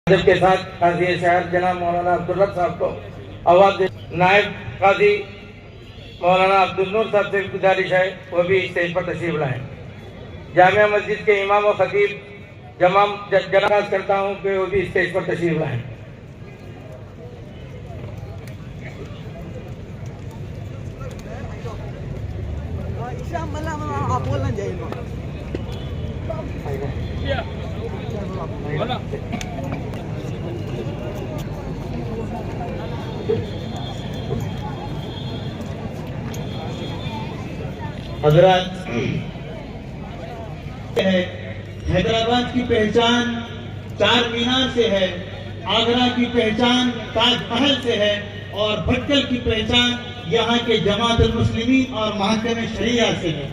کے ساتھ قاضی شہر جناب مولانا عبدالرب صاحب کو آواز دے. نائب قاضی مولانا عبدالنور صاحب سے گزارش ہے وہ بھی اسٹیج پر تشریف لائیں. جامعہ مسجد کے امام و خطیب جناب کرتا ہوں کہ وہ بھی اسٹیج پر تشریف لائیں. حضرات، حیدرآباد کی پہچان چار مینار سے ہے، آگرہ کی پہچان تاج محل سے ہے، اور بھٹکل کی پہچان یہاں کے جماعت المسلمین اور محکمہ شریعہ سے ہے.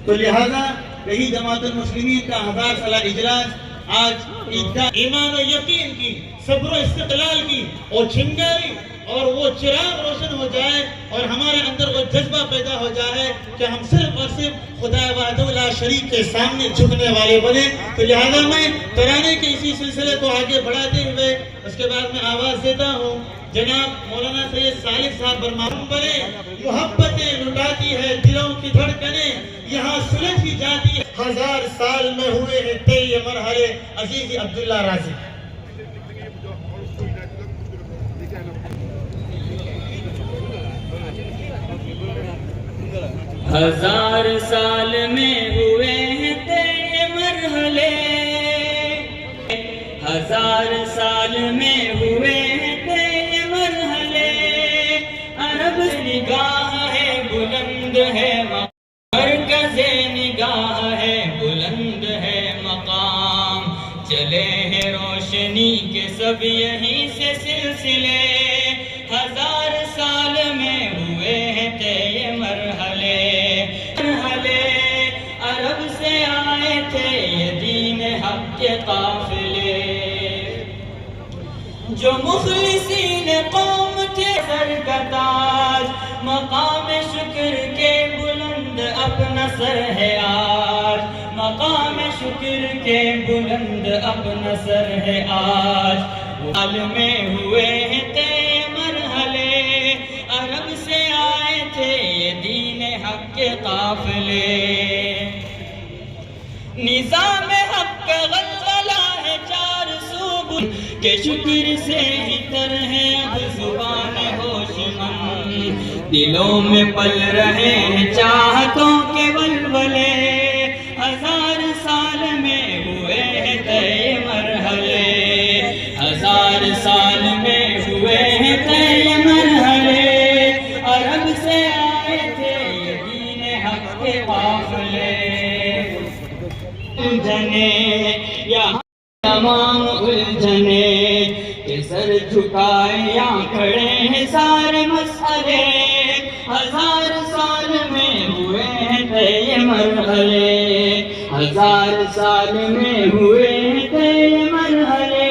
تو لہذا یہی جماعت المسلمین کا 1000 سالہ اجلاس آج عیدگاہ ایمان و یقین کی، صبر و استقلال کی اور چنگاری اور وہ چراغ روشن ہو جائے اور ہمارے اندر وہ جذبہ پیدا ہو جائے کہ ہم صرف اور صرف خدا وحدہ لا شریک کے سامنے جھکنے والے بنے. تو لہذا میں ترانے کے اسی سلسلے کو آگے بڑھاتے ہوئے اس کے بعد میں آواز دیتا ہوں جناب مولانا سید صالح صاحب برماہم بنے. محبتیں لٹاتی ہے دلوں کی دھڑکنیں، یہاں سلجھی جاتی ہے 1000 سال میں ہوئے ہیں طے یہ مرحلے. عزیزی عبداللہ رازی. 1000 سال میں ہوئے ہیں طے مرحلے، 1000 سال میں ہوئے ہیں طے مرحلے. عرب نگاہ ہے بلند ہے مرکز نگاہ ہے بلند ہے مقام. چلے ہیں روشنی کے سب یہیں سے سلسلے، 1000 سال میں ہوئے ہیں طے مرحلے. عرب سے آئے تھے یہ دین حق کے قافلے، جو مخلصین قوم تھے سر کا تاج. مقام شکر کے بلند اپنا سر ہے آج، مقام شکر کے بلند اپنا سر ہے آج. حال میں ہوئے ہیں طے مرحلے، عرب سے آئے تھے یہ دین حق کے قافلے. نظام حق کا غلغلہ ہے 4 سو کہ شکر سے ہی تر ہے اب زبان ہوشمند، دلوں میں پل رہے ہیں چاہتوں کے ولولے، ہزار سال میں ہوئے ہیں طے مرحلے، ہزار سال میں ہوئے ہیں طے مرحلے، عرب سے آئے تھے یہ دین حق کے قافلے، الجھنے یہاں تمام الجھنے کہ سر جھکائے یا کھڑے ہیں سارے مسئلے، ہزار سال میں ہوئے ہیں طے مرحلے، ہزار سال میں ہوئے ہیں طے مرحلے،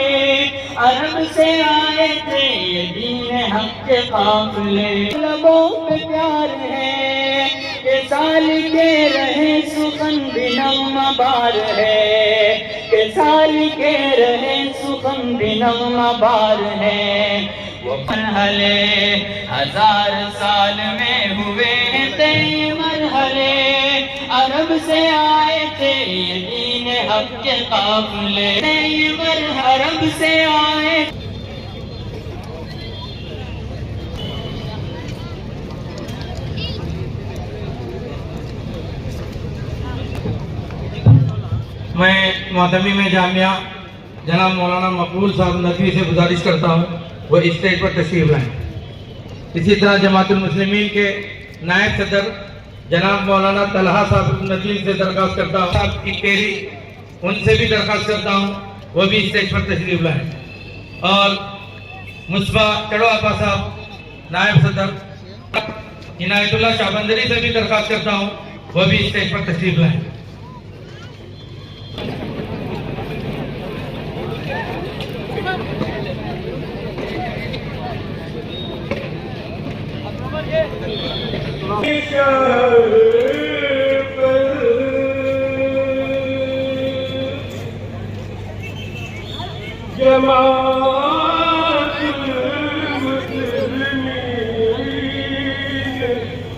عرب سے آئے تھے یہ دین حق کے قافلے، لبوں پہ پیار ہے کہ سال کے رہے سخن بھی نغمہ بار ہے، کہ سال کے رہے سخن بھی نغمہ بار ہے، وہ مرحلے ہزار سال میں ہوئے ہیں طے مرحلے، عرب سے آئے تھے یہ دین حق کے قافلے، عرب سے آئے میں معتمی میں جامعہ جناب مولانا مقبول صاحب ندوی سے گزارش کرتا ہوں وہ اسٹیج پر تشریف لائیں۔ اسی طرح جماعت المسلمین کے نائب صدر جناب مولانا طلحہ صاحب ندوی سے درخواست کرتا ہوں، صاحب کی کیری ان سے بھی درخواست کرتا ہوں وہ بھی اسٹیج پر تشریف لائیں، اور مصباح چڑو آپا صاحب نائب صدر عنایت اللہ شاہ بندری سے بھی درخواست کرتا ہوں وہ بھی اسٹیج پر تشریف لائیں۔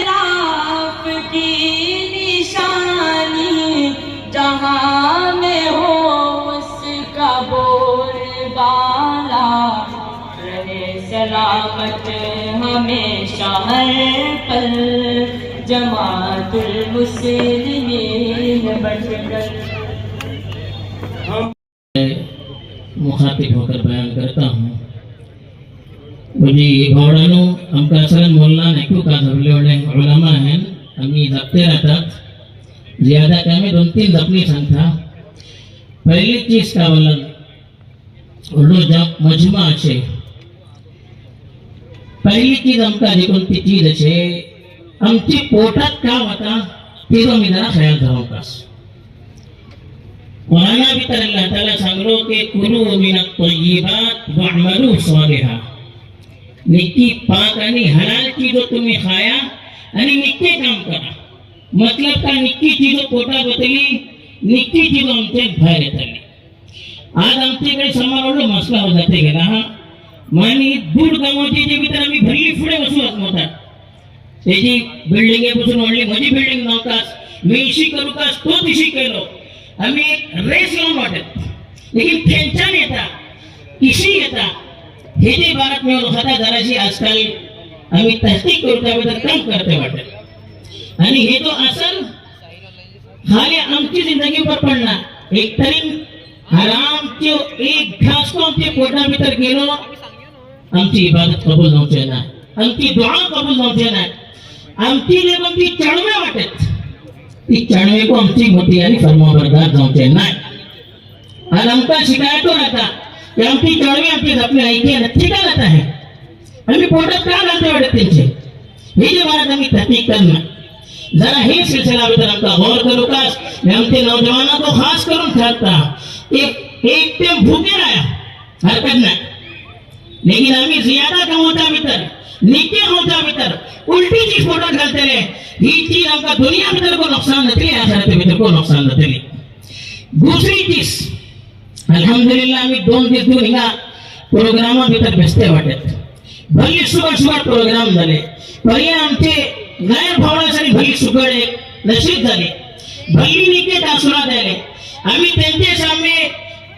آپ کی نشانی جہاں میں ہو اس کا بول بالا رہے سلامت ہمیشہ ہر پل جماعت المسلمین بچ کر مخاطب ہو کر بیان کرتا ہوں۔ مجھے گھوڑانوں ہم کا سرن مولانا نکو کا دھبلے وڑے علماء ہیں ہمیں دھبتے رہتا زیادہ کمی دون تین دھبنی سن تھا۔ پہلی چیز کا ولن اردو جب مجمع اچھے پہلی چیز ہم کا دیکھنتی چیز اچھے ہم چی پوٹت کا وطا تیروں میں ذرا خیال دھروں کاس قرآن بھی تر اللہ تعالیٰ سنگلو کہ کلو من الطیبات وعملو صالحا نکی پاک انی حلال چیزوں تمہیں کھایا انی نکے کام کرا مطلب کا نکی چیزوں کوٹا بتلی نکی چیزوں ہم سے بھائے تلی آج ہم سے کئی سمارولو مسئلہ ہو جاتے گا ہاں مانی دور گمو چیزیں بھی تر ہمیں بھلی پھڑے وصولت موتا تیجی بلڈنگیں بسن وڑلی مجھے بلڈنگ نوکاس میں اسی کرو کاس تو اسی کرو ہمیں ریس لوں واٹت لیکن پھینچا نہیں تھا اسی یہ تھا ہیدی بارت میں وہ خطا دراجی آج کل ہمیں تحقیق کرتا ہے کم کرتے واٹت یعنی یہ تو اصل خالی ہم کی زندگی پر پڑھنا ایک ترین حرام جو ایک گھاس کو ہم کے کوٹا بھیتر گیلو ہم کی عبادت قبول نہ چاہنا ہم کی دعا قبول نہ چاہنا ہم کی لئے ہم کی چڑھوے واٹت اس چڑھوے کو ہم چیک ہوتی یعنی فرما بردار نہ چاہنا اور ہم کا شکایت ہو رہتا کہ ہم کی چڑھوے ہم کی اپنے آئی کے نتھی کا رہتا ہے ہمیں پوٹت کہاں لاتے واٹت تین سے یہ جو بارت ہمیں تحقیق کرنا ذرا ہی سلسلہ بھی طرف کا غور کرو کاس میں ہم کے نوجوانوں کو خاص کروں چاہتا ایک ٹیم بھوکے رہا ہر کرنا لیکن ہمیں زیادہ کم ہوتا بھیتر نیچے ہوتا بھیتر الٹی چیز فوٹو کھلتے رہے یہ چیز ہم کا دنیا بھیتر کو نقصان نہ چلے آخرت بھیتر کو نقصان نہ چلے دوسری چیز الحمدللہ ہمیں دون دن دو نگا پروگرامہ بھیتر بیستے واٹت بھلی صبح پروگرام دلے پر یہ ہم سے نئے بھوڑا سری بھلی صبح نشید دلے بھلی نیچے تاثرات دلے ہمیں تنتے سامنے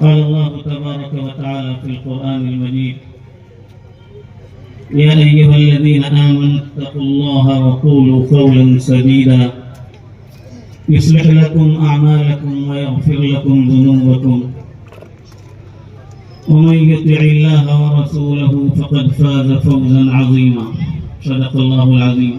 قال الله تبارك وتعالى في القرآن المجيد يا أيها الذين آمنوا اتقوا الله وقولوا قولا سديدا يصلح لكم أعمالكم ويغفر لكم ذنوبكم ومن يطع الله ورسوله فقد فاز فوزا عظيما صدق الله العظيم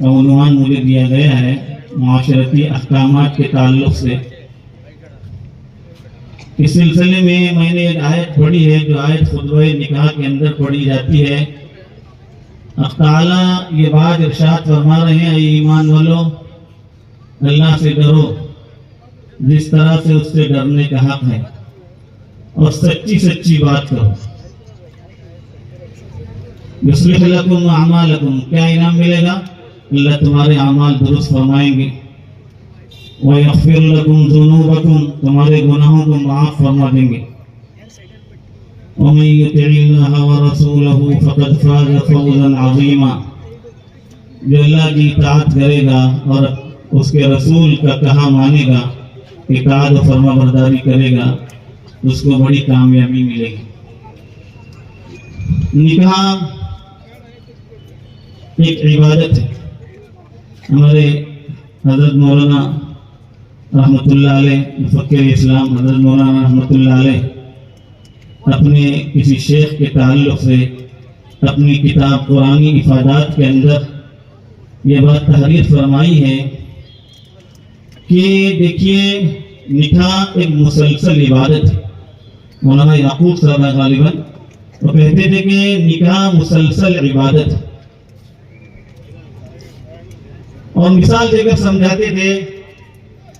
کا عنوان مجھے دیا گیا ہے معاشرتی احکامات کے تعلق سے. اس سلسلے میں نے ایک آیت پڑھی ہے جو آیت خطبہ نکاح کے اندر پڑھی جاتی ہے. اللہ تعالیٰ یہ بات ارشاد فرما رہے ہیں، اے ایمان والو اللہ سے ڈرو جس طرح سے اس سے ڈرنے کا حق ہے اور سچی سچی بات کرو. یصلح لکم اعمالکم، کیا انعام ملے گا؟ اللہ تمہارے اعمال درست فرمائیں گے. وَيَغْفِرْ لَكُمْ ذُنُوبَكُمْ، تمہارے گناہوں کو معاف فرما دیں گے. وَمَن يُطِعِ اللَّهَ وَرَسُولَهُ فَقَدْ فَازَ فَوْزًا عَظِيمًا، جو اللہ کی اطاعت کرے گا اور اس کے رسول کا کہا مانے گا، اطاعت و فرما برداری کرے گا، اس کو بڑی کامیابی ملے گی. نکاح ایک عبادت ہے. ہمارے حضرت مولانا رحمۃ اللہ علیہ، مفکر اسلام حضرت مولانا رحمۃ اللہ علیہ اپنے کسی شیخ کے تعلق سے اپنی کتاب قرآنی افادات کے اندر یہ بات تحریر فرمائی ہے کہ دیکھیے نکاح ایک مسلسل عبادت ہے. مولانا یعقوب صاحب غالباً وہ کہتے تھے کہ نکاح مسلسل عبادت ہے، اور مثال دے کر سمجھاتے تھے.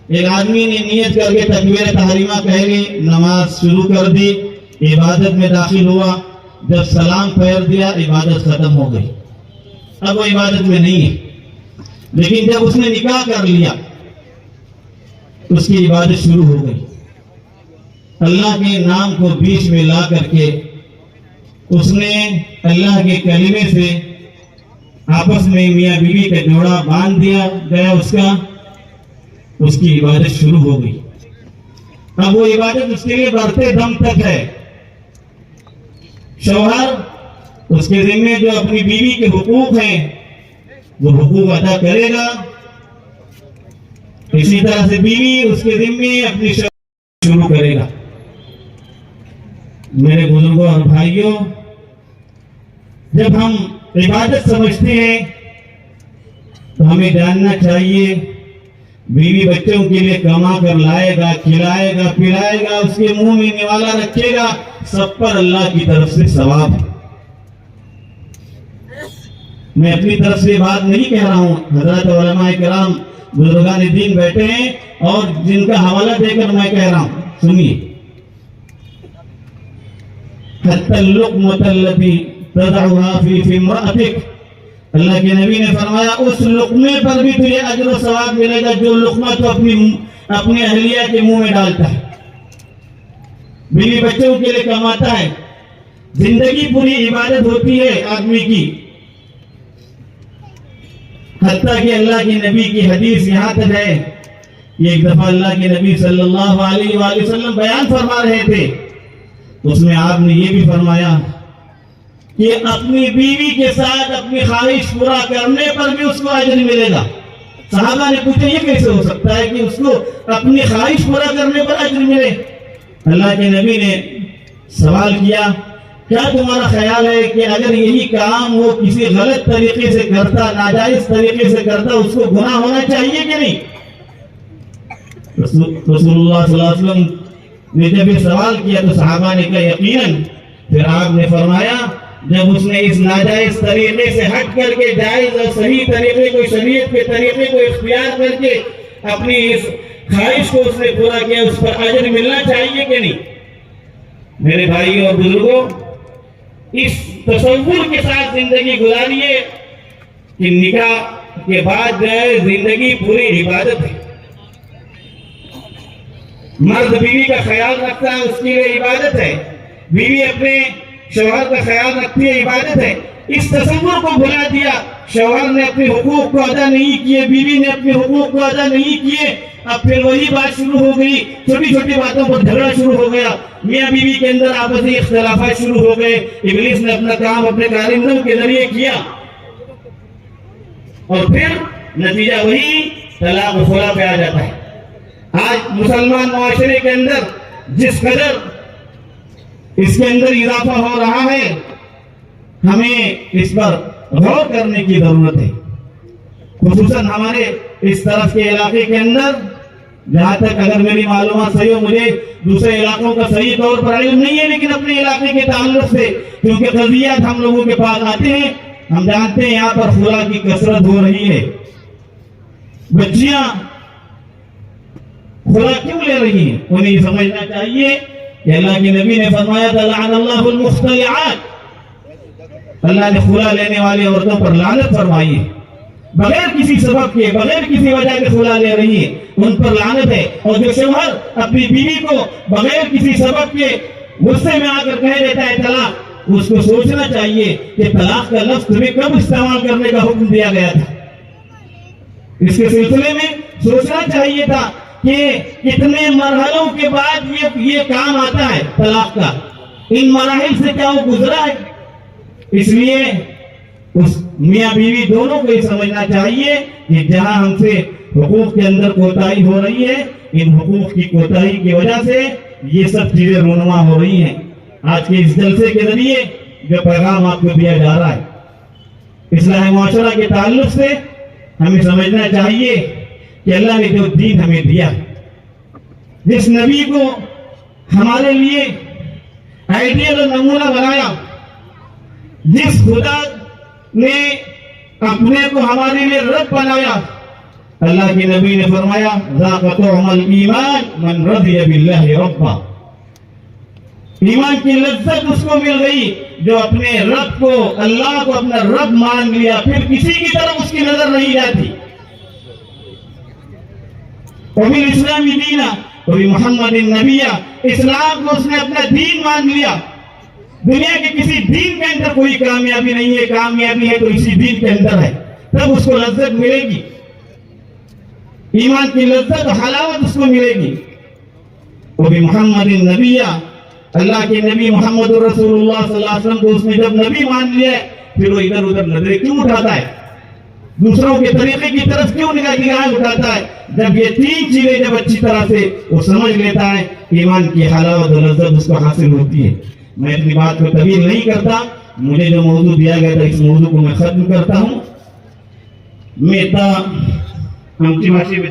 ایک آدمی نے نیت کر کے تکبیر تحریمہ کہہ لی، نماز شروع کر دی، عبادت میں داخل ہوا، جب سلام پھیر دیا عبادت ختم ہو گئی، اب وہ عبادت میں نہیں ہے. لیکن جب اس نے نکاح کر لیا اس کی عبادت شروع ہو گئی. اللہ کے نام کو بیچ میں لا کر کے اس نے اللہ کے کلمے سے آپس میں میاں بیوی کا جوڑا باندھ دیا گیا، اس کی عبادت شروع ہو گئی. اب وہ عبادت اس کے لیے بڑھتے دم تک ہے. شوہر اس کے ذمے جو اپنی بیوی کے حقوق ہیں وہ حقوق ادا کرے گا، اسی طرح سے بیوی اس کے ذمے اپنی شروع کرے گا. میرے بزرگوں اور بھائیوں، جب ہم عبادت سمجھتے ہیں تو ہمیں جاننا چاہیے بیوی بچوں کے لیے کما کر لائے گا، کھلائے گا، پلائے گا، اس کے منہ میں نوالا رکھے گا، سب پر اللہ کی طرف سے ثواب ہے. میں اپنی طرف سے بات نہیں کہہ رہا ہوں، حضرات علماء کرام بزرگان دین بیٹھے ہیں اور جن کا حوالہ دے کر میں کہہ رہا ہوں، سنیے. حتی اللقمۃ التی تضعها فی امرأتک، اللہ کے نبی نے فرمایا اس لقمے پر بھی تجھے اجر و ثواب ملے گا جو لقمہ تو اپنی اہلیہ کے منہ میں ڈالتا ہے، بیوی بچوں کے لیے کماتا ہے. زندگی پوری عبادت ہوتی ہے آدمی کی. حتیٰ کہ اللہ کے نبی کی حدیث یہاں تک ہے. ایک دفعہ اللہ کے نبی صلی اللہ علیہ وآلہ وسلم بیان فرما رہے تھے، اس میں آپ نے یہ بھی فرمایا کہ اپنی بیوی کے ساتھ اپنی خواہش پورا کرنے پر بھی اس کو اجر ملے گا. صحابہ نے پوچھا یہ کیسے ہو سکتا ہے کہ اس کو اپنی خواہش پورا کرنے پر اجر ملے؟ اللہ کے نبی نے سوال کیا، کیا تمہارا خیال ہے کہ اگر یہی کام وہ کسی غلط طریقے سے کرتا، ناجائز طریقے سے کرتا، اس کو گناہ ہونا چاہیے کہ نہیں؟ رسول اللہ صلی اللہ علیہ وسلم نے جب یہ سوال کیا تو صحابہ نے کہا یقیناً. پھر آپ نے فرمایا جب اس نے اس ناجائز طریقے سے ہٹ کر کے جائز اور صحیح طریقے کو، شریعت کے طریقے کو اختیار کر کے اپنی اس خواہش کو اس نے پورا کیا، اس پر اجر ملنا چاہیے کہ نہیں؟ میرے بھائی اور بزرگوں، اس تصور کے ساتھ زندگی گزاریے کہ نکاح کے بعد جو ہے زندگی پوری عبادت ہے. مرد بیوی کا خیال رکھتا ہے، اس کے لیے عبادت ہے. بیوی اپنے شوہر کا خیال رکھتی ہے، عبادت ہے. اس تصور کو بھلا دیا. شوہر نے اپنے حقوق کو ادا نہیں کیے، بیوی نے اپنے حقوق کو ادا نہیں کیے. اب پھر وہی بات شروع ہو گئی، چھوٹی چھوٹی باتوں پر جھگڑا شروع ہو گیا، میاں بیوی کے اندر آپسی اختلافات شروع ہو گئے. ابلیس نے اپنا کام اپنے کارندوں کے ذریعے کیا اور پھر نتیجہ وہی طلاق و خلا پہ آ جاتا ہے. آج مسلمان معاشرے کے اندر جس قدر اس کے اندر اضافہ ہو رہا ہے، ہمیں اس پر غور کرنے کی ضرورت ہے. خصوصاً ہمارے اس طرف کے علاقے کے اندر جہاں تک اگر میری معلومات صحیح ہو، مجھے دوسرے علاقوں کا صحیح طور پر علم نہیں ہے، لیکن اپنے علاقے کے تعلق سے کیونکہ قضیات ہم لوگوں کے پاس آتے ہیں، ہم جانتے ہیں یہاں پر خلا کی کثرت ہو رہی ہے. بچیاں خلا کیوں لے رہی ہیں؟ انہیں یہ سمجھنا چاہیے کہ اللہ کے نبی نے فرمایا تھا لعن اللہ المختلعات، اللہ نے خلا لینے والی عورتوں پر لعنت فرمائی ہے. بغیر کسی سبب کے، بغیر کسی وجہ کے خلا لے رہی ہے، ان پر لعنت ہے. اور جو شوہر اپنی بیوی کو بغیر کسی سبب کے غصے میں آ کر کہہ دیتا ہے طلاق، اس کو سوچنا چاہیے کہ طلاق کا لفظ تمہیں کب استعمال کرنے کا حکم دیا گیا تھا. اس کے سلسلے میں سوچنا چاہیے تھا کہ کتنے مرحلوں کے بعد یہ کام آتا ہے طلاق کا، ان مراحل سے کیا وہ گزرا ہے. اس لیے اس میاں بیوی دونوں کو یہ سمجھنا چاہیے کہ جہاں ہم سے حقوق کے اندر کوتاہی ہو رہی ہے، ان حقوق کی کوتاہی کی وجہ سے یہ سب چیزیں رونما ہو رہی ہیں. آج کے اس جلسے کے ذریعے جو پیغام آپ کو دیا جا رہا ہے، اصلاح معاشرہ کے تعلق سے ہمیں سمجھنا چاہیے کہ اللہ نے جو دین ہمیں دیا، جس نبی کو ہمارے لیے آئیڈیل اور نمونہ بنایا، جس خدا نے اپنے کو ہمارے لیے رب بنایا، اللہ کے نبی نے فرمایا ذاق طعم الایمان من رضی باللہ ربا. ایمان کی لذت اس کو مل گئی جو اپنے رب کو، اللہ کو اپنا رب مان لیا، پھر کسی کی طرف اس کی نظر نہیں جاتی. وفی الاسلام دینا وفی محمد النبیہ، اسلام کو اس نے اپنا دین مان لیا. دنیا کے کسی دین کے اندر کوئی کامیابی نہیں ہے، کامیابی ہے تو اسی دین کے اندر ہے، تب اس کو لذت ملے گی، ایمان کی لذت و حلاوت اس کو ملے گی. وفی محمد النبیہ، اللہ کے نبی محمد رسول اللہ صلی اللہ علیہ وسلم کو اس نے جب نبی مان لیا ہے، پھر وہ ادھر ادھر نظریں کیوں اٹھاتا ہے، دوسروں کے طریقے کی طرف کیوں نگاہیں اٹھاتا ہے؟ جب یہ تین چیزیں جب اچھی طرح سے وہ سمجھ لیتا ہے، ایمان کی حلاوت و لذت اس کو حاصل ہوتی ہے. میں اپنی بات کو طویل نہیں کرتا، مجھے جو موضوع دیا گیا تھا اس موضوع کو میں ختم کرتا ہوں. میں ہمچی بھاشی میں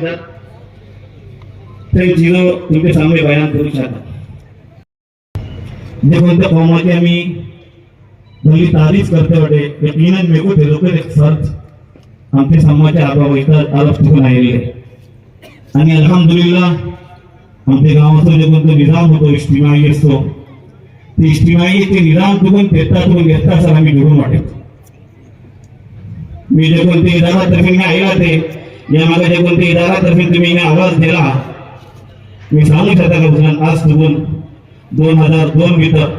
تین چیزوں ان کے سامنے بیان کرنا چاہتا ہوں. جب ان کے قوموں کے ہمیں بھلی تعریف کرتے وٹے یقیناً میں کو دلوں کے ایک فرد ہم سے سمجھے آپ ویسا عرف کو نائے لئے یعنی الحمدللہ ہم سے گاؤں سے جب ان کو نظام ہو تو اجتماعیت تو اجتماعیت کے نظام تو کن تیتا تو گہتا سر ہمیں جڑوں واٹے میں جب ان کے ادارہ طرفین میں آئیلا تھے یا مگر جب ان کے ادارہ طرفین تو میں انہیں آواز دے رہا میں سامنے چاہتا کہ بسلان آج تکن 2002 بھیتر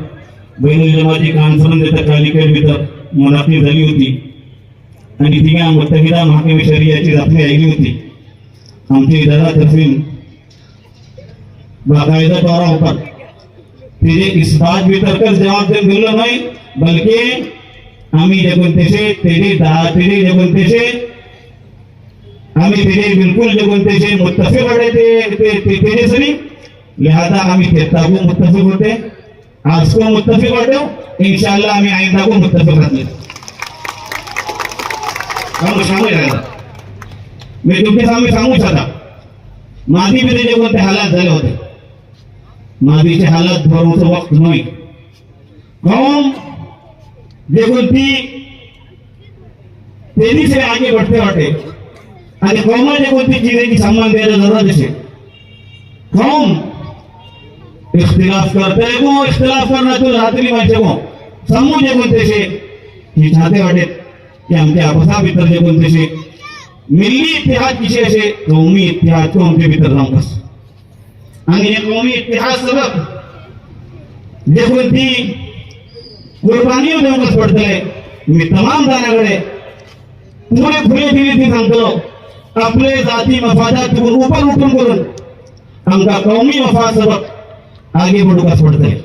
بین الجماعتی کانفرنس دیتا کالیکیٹ بھیتر منعقد ذلی ہوتی یعنی تینگاں متحدہ محکم شریعہ چیز اپنے آئیلی ہوتی. ہم سے ادارہ طرفین باقاعدہ طورہ اوپر تیرے اس بات بھی ترکز جواب دیں دلوں نہیں بلکہ ہمیں جگنتے سے تیرے جگنتے سے ہمیں تیرے بالکل جگنتے سے متفق ہوتے تیرے سنی لہذا ہمیں تیرتا کو متفق ہوتے آج کو متفق ہوتے ہو انشاءاللہ ہمیں آئندہ کو متفق ہوتے ہم شامل رہے گا. میں تم کے سامنے سامو چاہتا ماضی میں جو بولتے حالات دلے ہوتے ماضی سے حالات بھروں سے وقت نہیں قوم جو بولتی تیزی سے آگے بڑھتے ہوتے آگے قومہ جو بولتی چیزیں کی سامان دے رہا ضرورت سے قوم اختلاف کرتے ہیں وہ اختلاف کرنا تو راتری بچے کو سمو جو بولتے سے یہ چاہتے ہوتے کہ ہم کے آپسا بھی ترجے بولتے سے ملی اتحاد کسی سے قومی اتحاد کو ہم کے بھیتر رہوں بس یہ قومی اتحاد سبب دیکھو تھی قربانیوں نے بس پڑھتے ہیں میں تمام دانا گڑے پورے کھلے دلی تھی ہم کرو اپنے ذاتی مفادات کو اوپر اٹھن کرن ہم کا قومی مفاد سبب آگے بڑھو بس پڑھتے ہیں.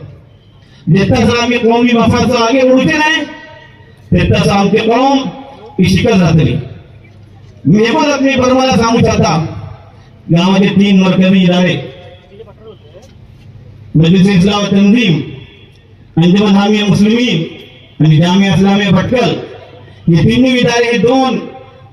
جیتا سا ہم کے قومی مفاد سے آگے بڑھتے رہے جیتا سا ہم کے قوم کی شکل ذات لی. میں خود اپنی برمالا سامو چاہتا گاؤں کے 3 مرکزی ادارے مجلس اصلاح و تنظیم انجمن حامیہ مسلمین یعنی جامعہ اسلامیہ بھٹکل یہ تینوں ادارے دون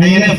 INF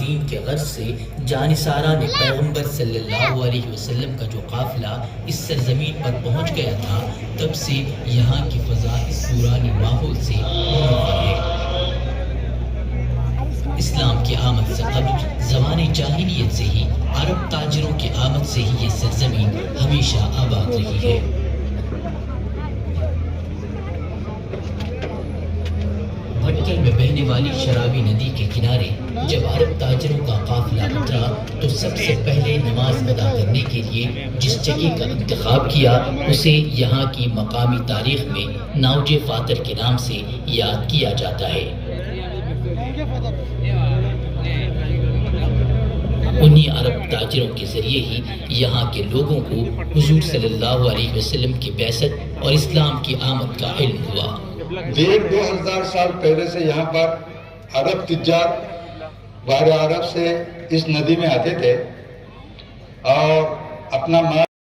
دین کے غرض سے جانثارہ نے پیغمبر صلی اللہ علیہ وسلم کا جو قافلہ اس سرزمین پر پہنچ گیا تھا، تب سے یہاں کی فضا اس پرانی ماحول سے منور ہے۔ اسلام کی آمد سے قبل زمانے جاہلیت سے ہی عرب تاجروں کی آمد سے ہی یہ سرزمین ہمیشہ آباد رہی ہے۔ بھٹکل میں بہنے والی شرابی ندی کے کنارے جب عرب تاجروں کا قافلہ اترا تو سب سے پہلے نماز ادا کرنے کے لیے جس جگہ کا انتخاب کیا اسے یہاں کی مقامی تاریخ میں ناوج فاتر کے نام سے یاد کیا جاتا ہے۔ انہی عرب تاجروں کے ذریعے ہی یہاں کے لوگوں کو حضور صلی اللہ علیہ وسلم کی بعثت اور اسلام کی آمد کا علم ہوا۔ 1,500 سال پہلے سے یہاں پر عرب تجار بحر عرب سے اس ندی میں آتے تھے اور اپنا مال